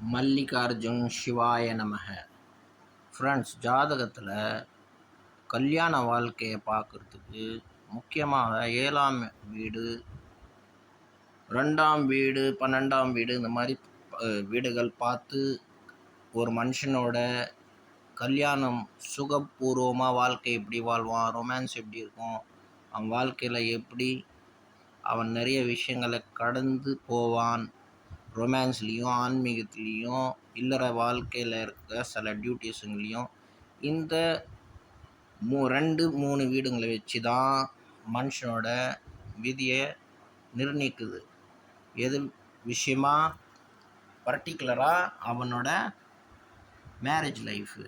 மல்லிகார்ஜுன் சிவாய நமக. ஃப்ரெண்ட்ஸ், ஜாதகத்தில் கல்யாண வாழ்க்கையை பார்க்குறதுக்கு முக்கியமாக 7ஆம் வீடு, 2ஆம் வீடு, 12ஆம் வீடு, இந்த மாதிரி வீடுகள் பார்த்து ஒரு மனுஷனோட கல்யாணம் சுகபூர்வமாக வாழ்க்கை எப்படி வாழ்வான், ரொமான்ஸ் எப்படி இருக்கும், அவன் வாழ்க்கையில் எப்படி அவன் நிறைய விஷயங்களை கடந்து போவான், ரொமான்ஸ்லேயும் ஆன்மீகத்துலேயும் இல்லற வாழ்க்கையில் இருக்க சில டியூட்டிஸுங்களையும் இந்த 2-3 வீடுங்களை வச்சு தான் மனுஷனோட விதியை நிர்ணயிக்குது. எது விஷயமா? பர்டிகுலராக அவனோட மேரேஜ் லைஃபு.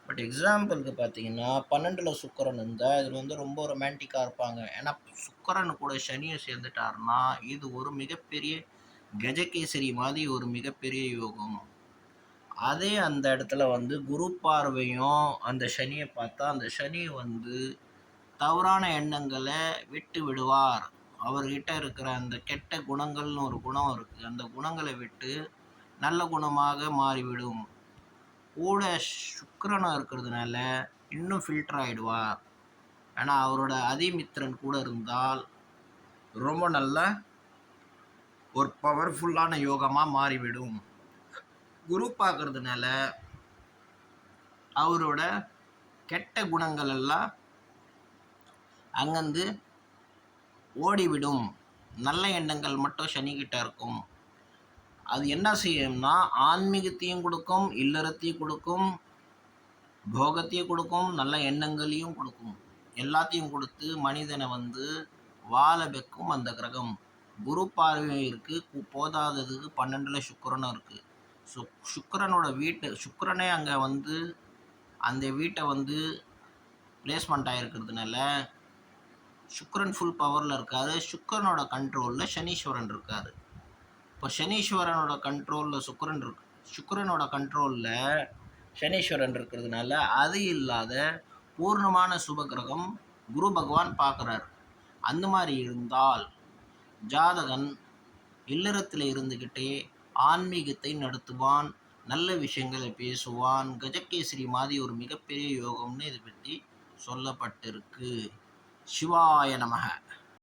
பட் எக்ஸாம்பிளுக்கு பார்த்தீங்கன்னா 12ல் சுக்கிரன் இருந்தால் இது ரொம்ப ரொமான்டிக்காக இருப்பாங்க. ஏன்னா சுக்கிரன் கூட சனியை சேர்ந்துட்டாருன்னா இது ஒரு மிகப்பெரிய கஜகேசரி மாதிரி ஒரு மிகப்பெரிய யோகம். அதே அந்த இடத்துல குரு பார்வையும் அந்த சனியை பார்த்தா அந்த சனி தவறான எண்ணங்களை விட்டு விடுவார். அவர்கிட்ட இருக்கிற அந்த கெட்ட குணங்கள்னு ஒரு குணம் இருக்குது, அந்த குணங்களை விட்டு நல்ல குணமாக மாறிவிடும். கூட சுக்கிரனும் இருக்கிறதுனால இன்னும் ஃபில்டர் ஆகிடுவார். ஏன்னா அவரோட அதிமித்திரன் கூட இருந்தால் ரொம்ப நல்ல ஒரு பவர்ஃபுல்லான யோகமாக மாறிவிடும். குரு பார்க்கறதுனால அவரோட கெட்ட குணங்கள் எல்லாம் அங்கேருந்து ஓடிவிடும். நல்ல எண்ணங்கள் மட்டும் சனிக்கிட்ட இருக்கும். அது என்ன செய்யும்னா ஆன்மீகத்தையும் கொடுக்கும், இல்லறத்தையும் கொடுக்கும், போகத்தையும் கொடுக்கும், நல்ல எண்ணங்களையும் கொடுக்கும். எல்லாத்தையும் கொடுத்து மனிதனை வாழ வைக்கும் அந்த கிரகம். குரு பார்வை இருக்குது, போதாததுக்கு 12ல் சுக்கிரனும் இருக்குது. சுக்கிரனோட சுக்கிரனே அங்கே அந்த வீட்டை பிளேஸ்மெண்ட் ஆகிருக்கிறதுனால சுக்கிரன் ஃபுல் பவரில் இருக்காரு. சுக்கிரனோட கண்ட்ரோலில் சனீஸ்வரன் இருக்கார். இப்போ சனீஸ்வரனோட கண்ட்ரோலில் சுக்கிரனோட கண்ட்ரோலில் சனீஸ்வரன் இருக்கிறதுனால அது இல்லாத பூர்ணமான சுபகிரகம் குரு பகவான் பார்க்குறார். அந்த மாதிரி இருந்தால் ஜாதகன் இல்லறத்தில் இருந்துக்கிட்டே ஆன்மீகத்தை நடத்துவான், நல்ல விஷயங்களை பேசுவான். கஜகேசரி மாதிரி ஒரு மிகப்பெரிய யோகம்னு இதை பற்றி சொல்லப்பட்டிருக்கு. சிவாய நமக.